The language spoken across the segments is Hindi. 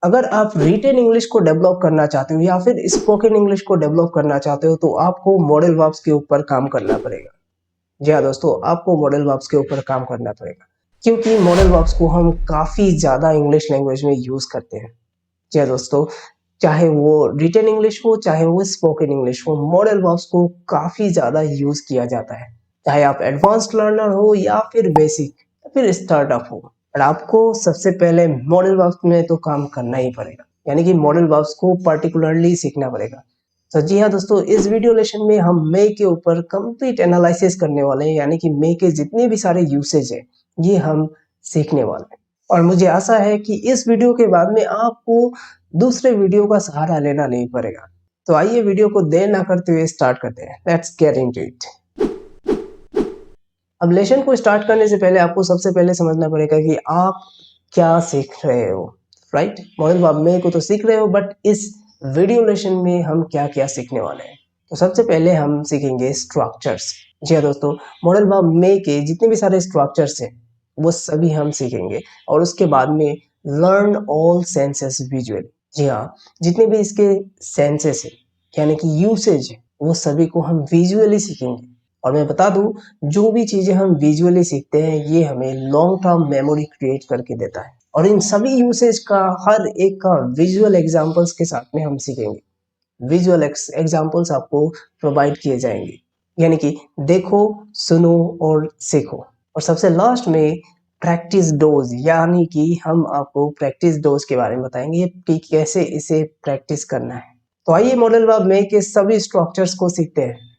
अगर आप रिटेन इंग्लिश को डेवलप करना चाहते हो या फिर स्पोकन इंग्लिश को डेवलप करना चाहते हो तो आपको मॉडल वर्ब्स के ऊपर काम करना पड़ेगा। जी हाँ दोस्तों, आपको मॉडल वर्ब्स के ऊपर काम करना पड़ेगा क्योंकि मॉडल वर्ब्स को हम काफ़ी ज़्यादा इंग्लिश लैंग्वेज में यूज़ करते हैं। जी हाँ दोस्तों, चाहे वो रिटेन इंग्लिश हो चाहे वो स्पोकन इंग्लिश हो, मॉडल वर्ब्स को काफ़ी ज़्यादा यूज़ किया जाता है। चाहे आप एडवांस्ड लर्नर हो या फिर बेसिक या फिर स्टार्टअप हो, और आपको सबसे पहले मॉडल वर्ब्स में तो काम करना ही पड़ेगा, यानी कि मॉडल वर्ब्स को पर्टिकुलरली सीखना पड़ेगा। तो जी हाँ दोस्तों, इस वीडियो लेसन में हम मे के ऊपर कंप्लीट एनालिसिस करने वाले हैं, यानी कि मे के जितने भी सारे यूसेज है ये हम सीखने वाले हैं। और मुझे आशा है कि इस वीडियो के बाद में आपको दूसरे वीडियो का सहारा लेना नहीं पड़ेगा। तो आइए वीडियो को देर ना करते हुए स्टार्ट करते हैं। Let's get into it. अब लेसन को स्टार्ट करने से पहले आपको सबसे पहले समझना पड़ेगा कि आप क्या सीख रहे हो, राइट? मॉडल वर्ब मे को तो सीख रहे हो, बट इस वीडियो लेसन में हम क्या क्या सीखने वाले हैं। तो सबसे पहले हम सीखेंगे स्ट्रक्चर्स। जी हाँ दोस्तों, मॉडल वर्ब मे के जितने भी सारे स्ट्रक्चर्स हैं वो सभी हम सीखेंगे, और उसके बाद में लर्न ऑल सेंसेस विजुअली। जी हाँ, जितने भी इसके सेंसेस है यानी कि यूसेज है वो सभी को हम विजुअली सीखेंगे। और मैं बता दूं, जो भी चीजें हम विजुअली सीखते हैं ये हमें लॉन्ग टर्म मेमोरी क्रिएट करके देता है, और इन सभी यूसेज का हर एक का विजुअल एग्जांपल्स के साथ में हम सीखेंगे। विजुअल एग्जांपल्स आपको प्रोवाइड किए जाएंगे, यानी कि देखो, सुनो और सीखो। और सबसे लास्ट में प्रैक्टिस डोज, यानी कि हम आपको प्रैक्टिस डोज के बारे में बताएंगे कि कैसे इसे प्रैक्टिस करना है। तो आइए मॉडल वर्ब में के सभी स्ट्रक्चर्स को सीखते हैं।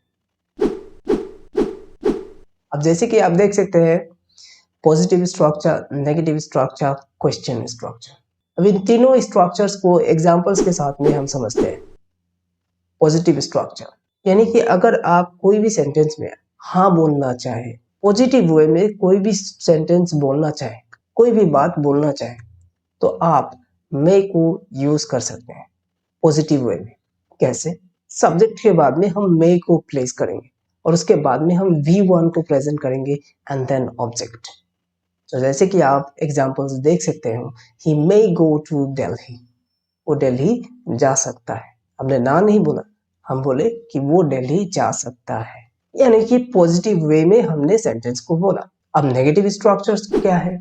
अब जैसे कि आप देख सकते हैं, positive structure, negative structure, question structure. अब इन तीनों स्ट्रक्चर्स को एग्जांपल्स के साथ में हम समझते हैं। पॉजिटिव स्ट्रक्चर यानी कि अगर आप कोई भी सेंटेंस में हाँ बोलना चाहे, पॉजिटिव वे में कोई भी सेंटेंस बोलना चाहे, कोई भी बात बोलना चाहे, तो आप मे को यूज कर सकते हैं पॉजिटिव वे में। कैसे? सब्जेक्ट के बाद में हम मे को प्लेस करेंगे और उसके बाद में हम V1 को प्रेजेंट करेंगे एंड देन ऑब्जेक्ट। तो जैसे कि आप एग्जांपल्स देख सकते हो, ही मे गो टू दिल्ली, वो दिल्ली जा सकता है। हमने ना नहीं बोला, हम बोले कि वो दिल्ली जा सकता है, यानी कि पॉजिटिव वे में हमने सेंटेंस को बोला। अब नेगेटिव स्ट्रक्चर्स क्या है?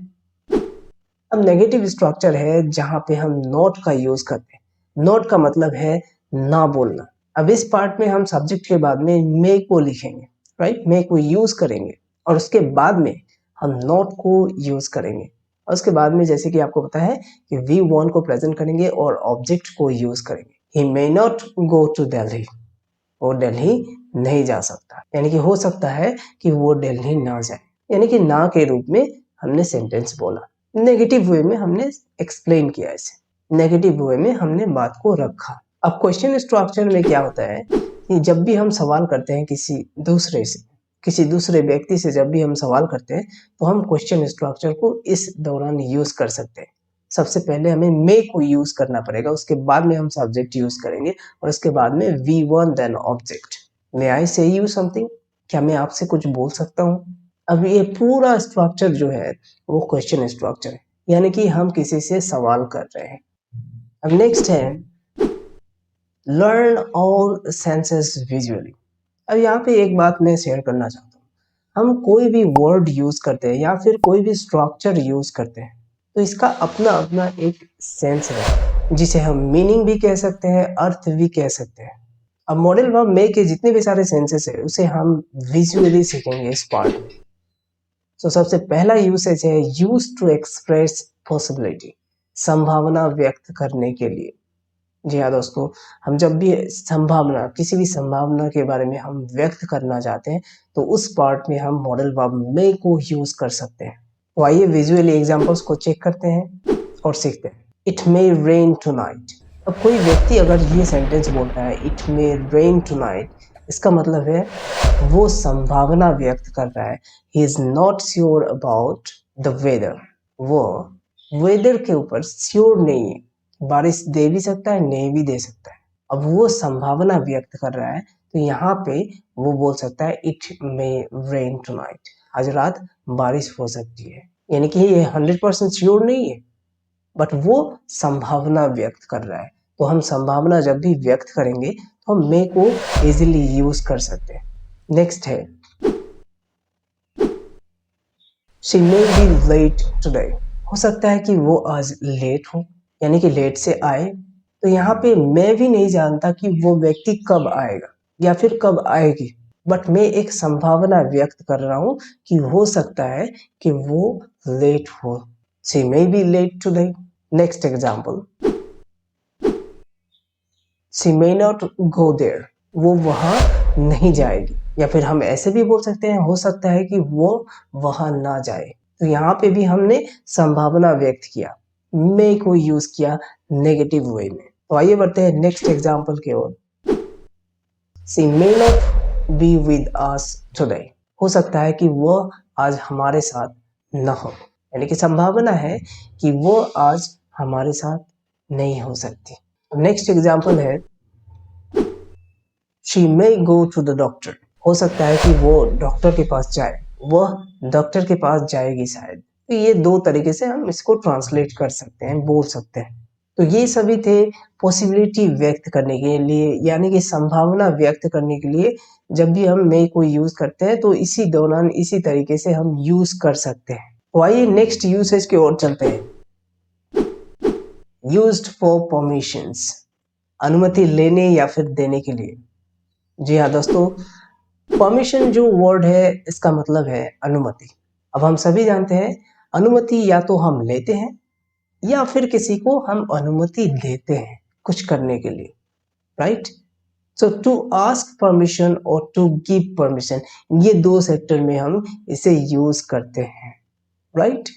अब नेगेटिव स्ट्रक्चर है जहां पे हम नॉट का यूज करते हैं। नॉट का मतलब है ना बोलना। अब इस पार्ट में हम सब्जेक्ट के बाद में मे को लिखेंगे, राइट? मे को यूज करेंगे और उसके बाद में हम नॉट को यूज करेंगे, और उसके बाद में जैसे कि आपको पता है कि V1 को प्रेजेंट करेंगे और ऑब्जेक्ट को यूज करेंगे। He may not go to Delhi, वो दिल्ली नहीं जा सकता, यानी कि हो सकता है कि वो दिल्ली ना जाए, यानी कि ना के रूप में हमने सेंटेंस बोला। नेगेटिव वे में हमने एक्सप्लेन किया इसे, नेगेटिव वे में हमने बात को रखा। अब क्वेश्चन स्ट्रक्चर में क्या होता है कि जब भी हम सवाल करते हैं किसी दूसरे व्यक्ति से जब भी हम सवाल करते हैं तो हम क्वेश्चन स्ट्रक्चर को इस दौरान यूज कर सकते हैं। सबसे पहले हमें मे को यूज करना पड़ेगा, उसके बाद में हम सब्जेक्ट यूज करेंगे और उसके बाद में V1 देन ऑब्जेक्ट। मे आई से यू समथिंग, क्या मैं आपसे कुछ बोल सकता हूँ? अब ये पूरा स्ट्रक्चर जो है वो क्वेश्चन स्ट्रक्चर है, यानी कि हम किसी से सवाल कर रहे हैं। अब नेक्स्ट है लर्न ऑल सेंसेस विजुअली। अब यहाँ पे एक बात मैं शेयर करना चाहता हूँ, हम कोई भी वर्ड यूज करते हैं या फिर कोई भी स्ट्रक्चर यूज करते हैं तो इसका अपना अपना एक सेंस है, जिसे हम मीनिंग भी कह सकते हैं, अर्थ भी कह सकते हैं। अब मॉडल वर्ब मे के जितने भी सारे सेंसेस है उसे हम विजुअली सीखेंगे इस पार्ट में। तो सबसे पहला यूसेज है यूज टू एक्सप्रेस पॉसिबिलिटी, संभावना व्यक्त करने के लिए। जी हाँ दोस्तों, हम जब भी संभावना, किसी भी संभावना के बारे में हम व्यक्त करना चाहते हैं तो उस पार्ट में हम मॉडल वर्ब मे को यूज कर सकते हैं। तो आइए विजुअली एग्जांपल्स को चेक करते हैं और सीखते हैं। It may rain tonight. अब कोई व्यक्ति अगर ये सेंटेंस बोलता है इट मे रेन टुनाइट, इसका मतलब है वो संभावना व्यक्त कर रहा है। He is not sure about the weather, वो वेदर के ऊपर श्योर नहीं है, बारिश दे भी सकता है नहीं भी दे सकता है। अब वो संभावना व्यक्त कर रहा है तो यहाँ पे वो बोल सकता है इट मे रेन टुनाइट, आज रात बारिश हो सकती है, यानी कि ये 100% श्योर नहीं है, बट वो संभावना व्यक्त कर रहा है। तो हम संभावना जब भी व्यक्त करेंगे तो हम मे को इजीली यूज कर सकते हैं। नेक्स्ट है she may be late today. हो सकता है कि वो आज लेट हो, यानी कि लेट से आए। तो यहाँ पे मैं भी नहीं जानता कि वो व्यक्ति कब आएगा या फिर कब आएगी, बट मैं एक संभावना व्यक्त कर रहा हूँ कि हो सकता है कि वो लेट हो। She may be late today. Next example, she may not go there. वो वहां नहीं जाएगी, या फिर हम ऐसे भी बोल सकते हैं हो सकता है कि वो वहां ना जाए। तो यहाँ पे भी हमने संभावना व्यक्त किया, मे को यूज किया नेगेटिव वे में। तो आइए बढ़ते हैं नेक्स्ट एग्जाम्पल की ओर। She may not be with us today. हो सकता है कि वो आज हमारे साथ न हो, यानी कि संभावना है कि वो आज हमारे साथ नहीं हो सकती। नेक्स्ट एग्जाम्पल है she may go to the doctor. हो सकता है कि वो डॉक्टर के पास जाए, वह डॉक्टर के पास जाएगी शायद। तो ये दो तरीके से हम इसको ट्रांसलेट कर सकते हैं, बोल सकते हैं। तो ये सभी थे पॉसिबिलिटी व्यक्त करने के लिए, यानी कि संभावना व्यक्त करने के लिए जब भी हम मे को यूज करते हैं तो इसी दौरान इसी तरीके से हम यूज कर सकते हैं। तो आइए नेक्स्ट यूसेज की ओर चलते हैं। यूज्ड फॉर परमिशंस, अनुमति लेने या फिर देने के लिए। जी हाँ दोस्तों, परमिशन जो वर्ड है इसका मतलब है अनुमति। अब हम सभी जानते हैं अनुमति या तो हम लेते हैं या फिर किसी को हम अनुमति देते हैं कुछ करने के लिए, right. So to ask permission और टू गिव परमिशन, ये दो सेक्टर में हम इसे यूज करते हैं, राइट।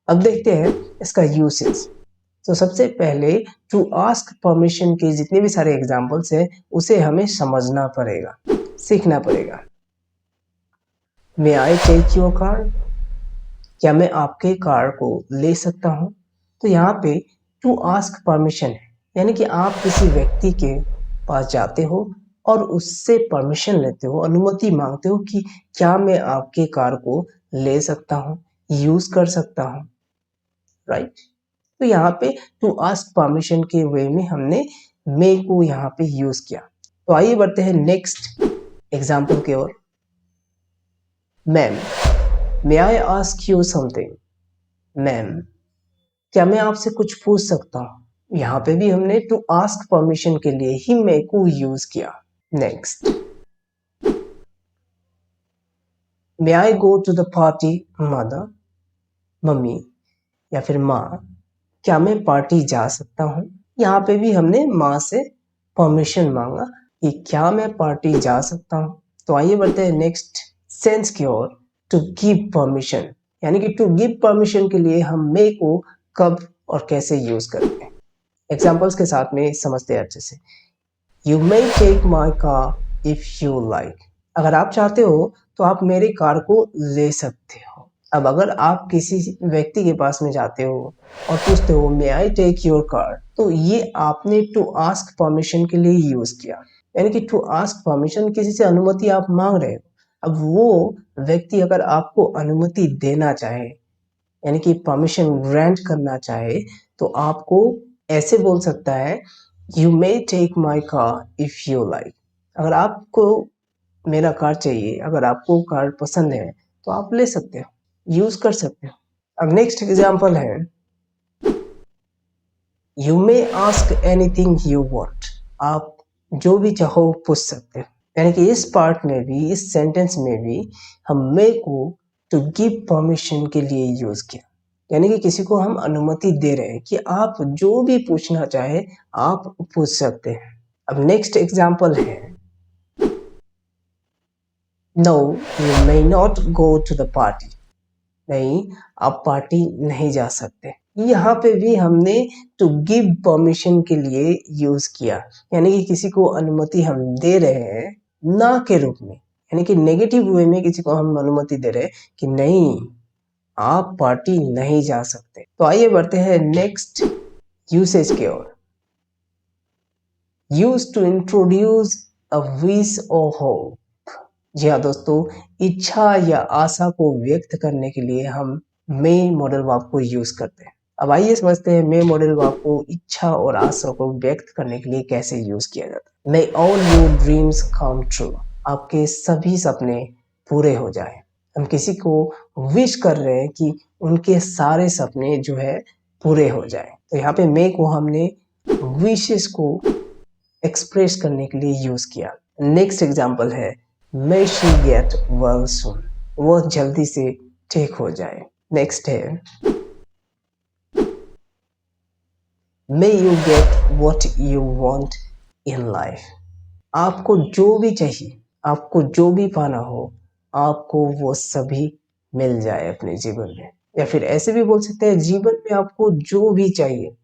अब देखते हैं इसका यूसेज। तो सबसे पहले टू आस्क परमिशन के जितने भी सारे एग्जांपल्स हैं उसे हमें समझना पड़ेगा, सीखना पड़ेगा। मे आई टेक योर कार, क्या मैं आपके कार को ले सकता हूँ। तो यहाँ पे टू आस्क परमिशन है, यानी कि आप किसी व्यक्ति के पास जाते हो और उससे परमिशन लेते हो, अनुमति मांगते हो कि क्या मैं आपके कार को ले सकता हूँ, यूज कर सकता हूँ, राइट। तो यहाँ पे टू आस्क परमिशन के वे में हमने मे को यहाँ पे यूज किया। तो आइए बढ़ते हैं नेक्स्ट एग्जाम्पल की ओर। Ma'am, may I ask you something. Ma'am, क्या मैं आपसे कुछ पूछ सकता हूँ। यहाँ पे भी हमने टू आस्क परमिशन के लिए ही मे को यूज किया। Next, may I go to the party mother. Mummy या फिर माँ, क्या मैं पार्टी जा सकता हूँ। यहाँ पे भी हमने माँ से परमिशन मांगा कि क्या मैं पार्टी जा सकता हूँ। तो आइए बढ़ते हैं नेक्स्ट सेंस की ओर। टू गिव परमिशन, यानी कि टू गिव परमिशन के लिए हम मे को कब और कैसे यूज करते हैं। एग्जाम्पल्स के साथ में समझते हैं अच्छे से। You may take my car if you like. अगर आप चाहते हो तो आप मेरी कार को ले सकते हो। अब अगर आप किसी व्यक्ति के पास में जाते हो और पूछते हो मे आई टेक योर कार, तो ये आपने टू आस्क परमिशन के लिए यूज किया, यानी कि टू आस्क परमिशन, किसी से अनुमति आप मांग रहे हो। अब वो व्यक्ति अगर आपको अनुमति देना चाहे, यानी कि परमिशन ग्रांट करना चाहे, तो आपको ऐसे बोल सकता है you may take my car if you like. अगर आपको मेरा कार चाहिए, अगर आपको कार पसंद है तो आप ले सकते हो, यूज कर सकते हो। अब नेक्स्ट एग्जांपल है you may ask anything you want. आप जो भी चाहो पूछ सकते हो। यानी कि इस पार्ट में भी, इस सेंटेंस में भी हम मे को टू गिव परमिशन के लिए यूज किया, यानी कि किसी को हम अनुमति दे रहे हैं कि आप जो भी पूछना चाहे आप पूछ सकते हैं। अब नेक्स्ट एग्जांपल है no you may not go to the party. नहीं, आप पार्टी नहीं जा सकते। यहाँ पे भी हमने टू गिव परमिशन के लिए यूज किया, यानी कि किसी को अनुमति हम दे रहे हैं ना के रूप में, यानी कि नेगेटिव वे में किसी को हम अनुमति दे रहे हैं कि नहीं, आप पार्टी नहीं जा सकते। तो आइए बढ़ते हैं नेक्स्ट यूसेज की ओर। Use to introduce a wish और होप। जी हाँ दोस्तों, इच्छा या आशा को व्यक्त करने के लिए हम मे मॉडल वर्ब को यूज करते हैं। अब आइए समझते हैं मे मॉडल वर्ब को इच्छा और आशा को व्यक्त करने के लिए कैसे यूज किया जाता है। May all your dreams come true, आपके सभी सपने पूरे हो जाए। हम किसी को विश कर रहे हैं कि उनके सारे सपने जो है पूरे हो जाए, तो यहाँ पे मे को हमने विशेस को एक्सप्रेस करने के लिए यूज किया। नेक्स्ट एग्जांपल है मे शी गेट वेल सून, वो जल्दी से ठीक हो जाए। नेक्स्ट है may you get what you want in life, आपको जो भी चाहिए, आपको जो भी पाना हो, आपको वो सभी मिल जाए अपने जीवन में। या फिर ऐसे भी बोल सकते हैं जीवन में आपको जो भी चाहिए,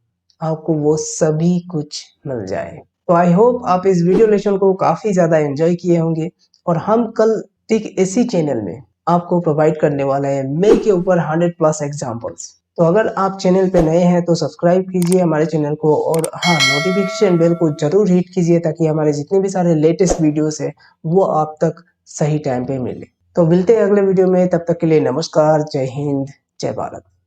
आपको वो सभी कुछ मिल जाए। तो आई होप आप इस वीडियो लेक्चर को काफी ज्यादा एंजॉय किए होंगे और हम कल ठीक इसी चैनल में आपको प्रोवाइड करने वाला है मे के ऊपर 100+ एग्जांपल्स। तो अगर आप चैनल पे नए हैं तो सब्सक्राइब कीजिए हमारे चैनल को और हाँ, नोटिफिकेशन बेल को जरूर हिट कीजिए ताकि हमारे जितने भी सारे लेटेस्ट वीडियोस है वो आप तक सही टाइम पे मिले। तो मिलते हैं अगले वीडियो में, तब तक के लिए नमस्कार, जय हिंद, जय भारत।